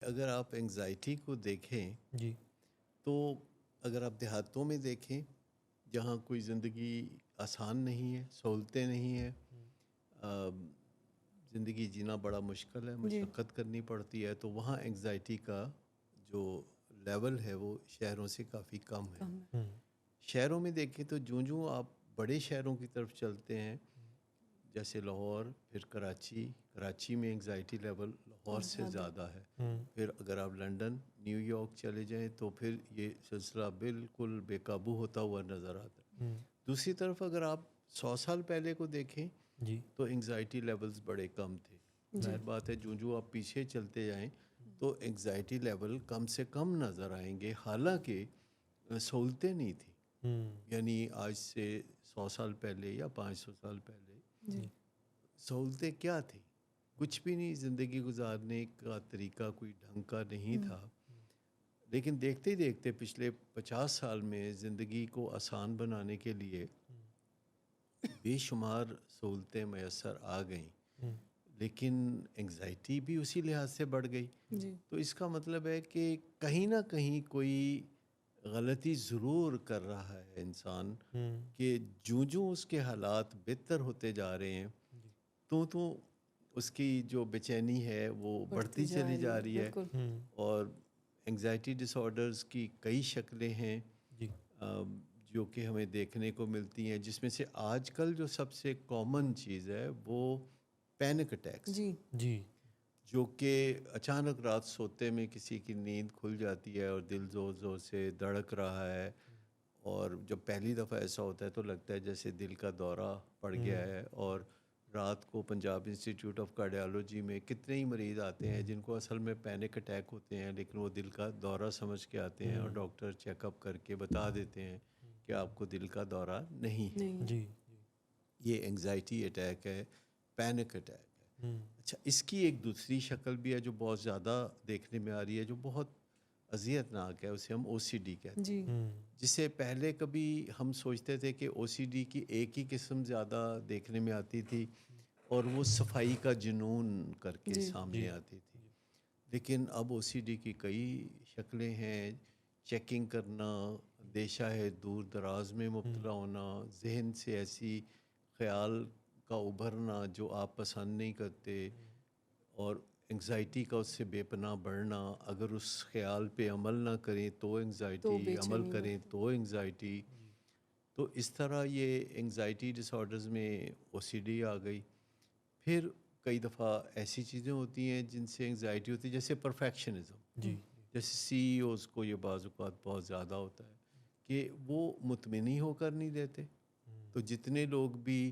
اگر آپ انگزائٹی کو دیکھیں جی تو اگر آپ دیہاتوں میں دیکھیں جہاں کوئی زندگی آسان نہیں ہے، سہولتیں نہیں ہیں، زندگی جینا بڑا مشکل ہے، جی مشقت کرنی پڑتی ہے، تو وہاں انگزائٹی کا جو لیول ہے وہ شہروں سے کافی کم ہے۔ کم ہے۔ شہروں میں دیکھیں تو جوں آپ بڑے شہروں کی طرف چلتے ہیں جیسے لاہور، پھر کراچی میں انگزائٹی لیول لاہور سے زیادہ ہے۔ پھر اگر آپ لنڈن، نیو یارک چلے جائیں تو پھر یہ سلسلہ بالکل بے قابو ہوتا ہوا نظر آتا ہے۔ دوسری طرف اگر آپ 100 سال پہلے کو دیکھیں جی تو انگزائٹی لیولز بڑے کم تھے۔ ظاہر بات ہے جو آپ پیچھے چلتے جائیں تو انگزائٹی لیول کم سے کم نظر آئیں گے، حالانکہ سہولتیں نہیں تھیں۔ یعنی آج سے 100 سال پہلے یا 500 سال پہلے جی سہولتیں کیا تھیں؟ کچھ بھی نہیں، زندگی گزارنے کا طریقہ کوئی ڈھنگ کا نہیں تھا۔ لیکن دیکھتے ہی دیکھتے پچھلے 50 سال میں زندگی کو آسان بنانے کے لیے بے شمار سہولتیں میسر آ گئیں، لیکن انگزائٹی بھی اسی لحاظ سے بڑھ گئی۔ جی تو اس کا مطلب ہے کہ کہیں نہ کہیں کوئی غلطی ضرور کر رہا ہے انسان، کہ جوں اس کے حالات بہتر ہوتے جا رہے ہیں تو اس کی جو بے چینی ہے وہ بڑھتی چلی جا رہی ہے۔ بالکل۔ اور انگزائٹی ڈس آرڈرز کی کئی شکلیں ہیں جی جو کہ ہمیں دیکھنے کو ملتی ہیں، جس میں سے آج کل جو سب سے کامن چیز ہے وہ پینک اٹیکس، جی جی جو کہ اچانک رات سوتے میں کسی کی نیند کھل جاتی ہے اور دل زور زور سے دھڑک رہا ہے، اور جب پہلی دفعہ ایسا ہوتا ہے تو لگتا ہے جیسے دل کا دورہ پڑ گیا ہے۔ اور رات کو پنجاب انسٹیٹیوٹ آف کارڈیالوجی میں کتنے ہی مریض آتے ہیں جن کو اصل میں پینک اٹیک ہوتے ہیں، لیکن وہ دل کا دورہ سمجھ کے آتے ہیں اور ڈاکٹر چیک اپ کر کے بتا دیتے ہیں کہ آپ کو دل کا دورہ نہیں ہے۔ نہیں جی یہ انگزائٹی اٹیک ہے، پینک اٹیک ہے۔ اچھا، اس کی ایک دوسری شکل بھی ہے جو بہت زیادہ دیکھنے میں آ رہی ہے، جو بہت اذیت ناک ہے، اسے ہم او سی ڈی کہتے جی ہیں۔ جسے پہلے کبھی ہم سوچتے تھے کہ او سی ڈی کی ایک ہی قسم زیادہ دیکھنے میں آتی تھی اور وہ صفائی کا جنون کر کے جی سامنے آتی تھی، لیکن اب او سی ڈی کی کئی شکلیں ہیں۔ چیکنگ کرنا، اندیشہ ہے، دور دراز میں مبتلا ہونا، ذہن سے ایسی خیال کا ابھرنا جو آپ پسند نہیں کرتے، اور انگزائٹی کا اس سے بے پناہ بڑھنا۔ اگر اس خیال پہ عمل نہ کریں تو تو انگزائٹی، بے عمل چینی کریں بڑھتی تو انگزائٹی۔ تو اس طرح یہ انگزائٹی ڈس آرڈرز میں او سی ڈی آ گئی۔ پھر کئی دفعہ ایسی چیزیں ہوتی ہیں جن سے انگزائٹی ہوتی ہے، جیسے پرفیکشنزم۔ جی جیسے سی ای اوز کو یہ بعض اوقات بہت زیادہ ہوتا ہے کہ وہ مطمئن ہی ہو کر نہیں دیتے۔ تو جتنے لوگ بھی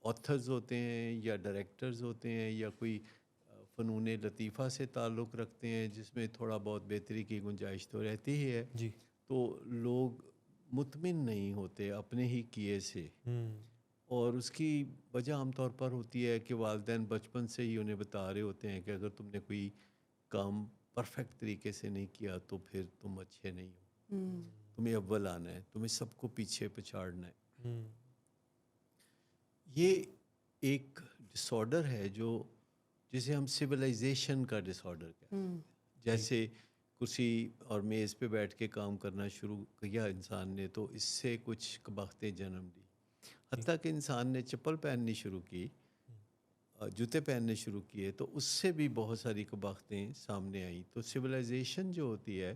آتھرز ہوتے ہیں یا ڈائریکٹرز ہوتے ہیں یا کوئی فنون لطیفہ سے تعلق رکھتے ہیں جس میں تھوڑا بہت بہتری کی گنجائش تو رہتی ہی ہے، جی تو لوگ مطمئن نہیں ہوتے اپنے ہی کیے سے۔ اور اس کی وجہ عام طور پر ہوتی ہے کہ والدین بچپن سے ہی انہیں بتا رہے ہوتے ہیں کہ اگر تم نے کوئی کام پرفیکٹ طریقے سے نہیں کیا تو پھر تم اچھے نہیں ہو، تمہیں اول آنا ہے، تمہیں سب کو پیچھے پچھاڑنا ہے۔ یہ ایک ڈس آرڈر ہے جسے ہم سویلائزیشن کا ڈس آرڈر کہتے ہیں۔ جیسے کرسی اور میز پہ بیٹھ کے کام کرنا شروع کیا انسان نے تو اس سے کچھ کباختیں جنم لی، حتیٰ کہ انسان نے چپل پہننی شروع کی، جوتے پہننے شروع کیے تو اس سے بھی بہت ساری کباختیں سامنے آئیں۔ تو سویلائزیشن جو ہوتی ہے،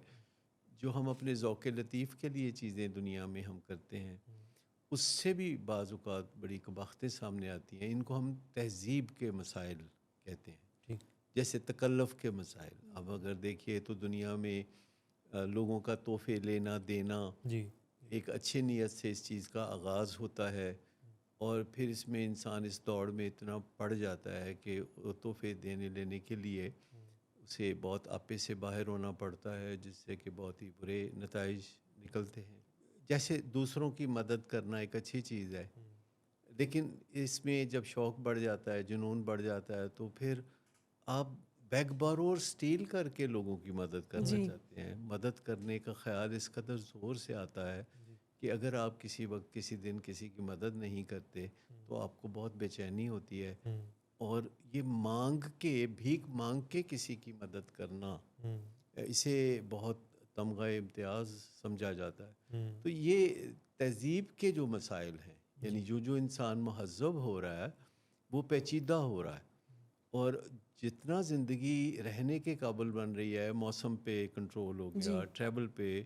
جو ہم اپنے ذوق لطیف کے لیے چیزیں دنیا میں ہم کرتے ہیں، اس سے بھی بعض اوقات بڑی کباختیں سامنے آتی ہیں۔ ان کو ہم تہذیب کے مسائل کہتے ہیں، ٹھیک جیسے تکلف کے مسائل۔ اب اگر دیکھیے تو دنیا میں لوگوں کا تحفے لینا دینا، جی ایک اچھی نیت سے اس چیز کا آغاز ہوتا ہے، اور پھر اس میں انسان اس دوڑ میں اتنا پڑ جاتا ہے کہ وہ تحفے دینے لینے کے لیے اسے بہت آپے سے باہر ہونا پڑتا ہے، جس سے کہ بہت ہی برے نتائج نکلتے ہیں۔ جیسے دوسروں کی مدد کرنا ایک اچھی چیز ہے، لیکن اس میں جب شوق بڑھ جاتا ہے، جنون بڑھ جاتا ہے، تو پھر آپ بیگ بارور سٹیل کر کے لوگوں کی مدد کرنا جی چاہتے ہیں۔ مدد کرنے کا خیال اس قدر زور سے آتا ہے کہ اگر آپ کسی وقت کسی دن کسی کی مدد نہیں کرتے تو آپ کو بہت بے چینی ہوتی ہے اور یہ مانگ کے بھیک مانگ کے کسی کی مدد کرنا اسے بہت تمغہ امتیاز سمجھا جاتا ہے. تو یہ تہذیب کے جو مسائل ہیں، یعنی جو انسان مہذب ہو رہا ہے وہ پیچیدہ ہو رہا ہے، اور جتنا زندگی رہنے کے قابل بن رہی ہے، موسم پہ کنٹرول ہو گیا، ٹریول پہ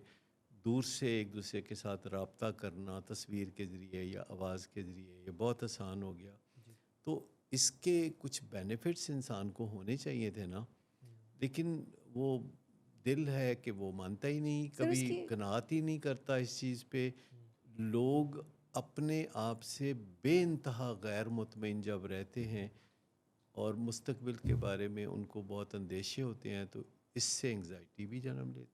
دور سے ایک دوسرے کے ساتھ رابطہ کرنا تصویر کے ذریعے یا آواز کے ذریعے یہ بہت آسان ہو گیا. تو اس کے کچھ بینیفٹس انسان کو ہونے چاہیے تھے نا، لیکن وہ دل ہے کہ وہ مانتا ہی نہیں، کبھی قناعت ہی نہیں کرتا اس چیز پہ. لوگ اپنے آپ سے بے انتہا غیر مطمئن جب رہتے ہیں اور مستقبل کے بارے میں ان کو بہت اندیشے ہوتے ہیں، تو اس سے انگزائٹی بھی جنم لیتی ہے.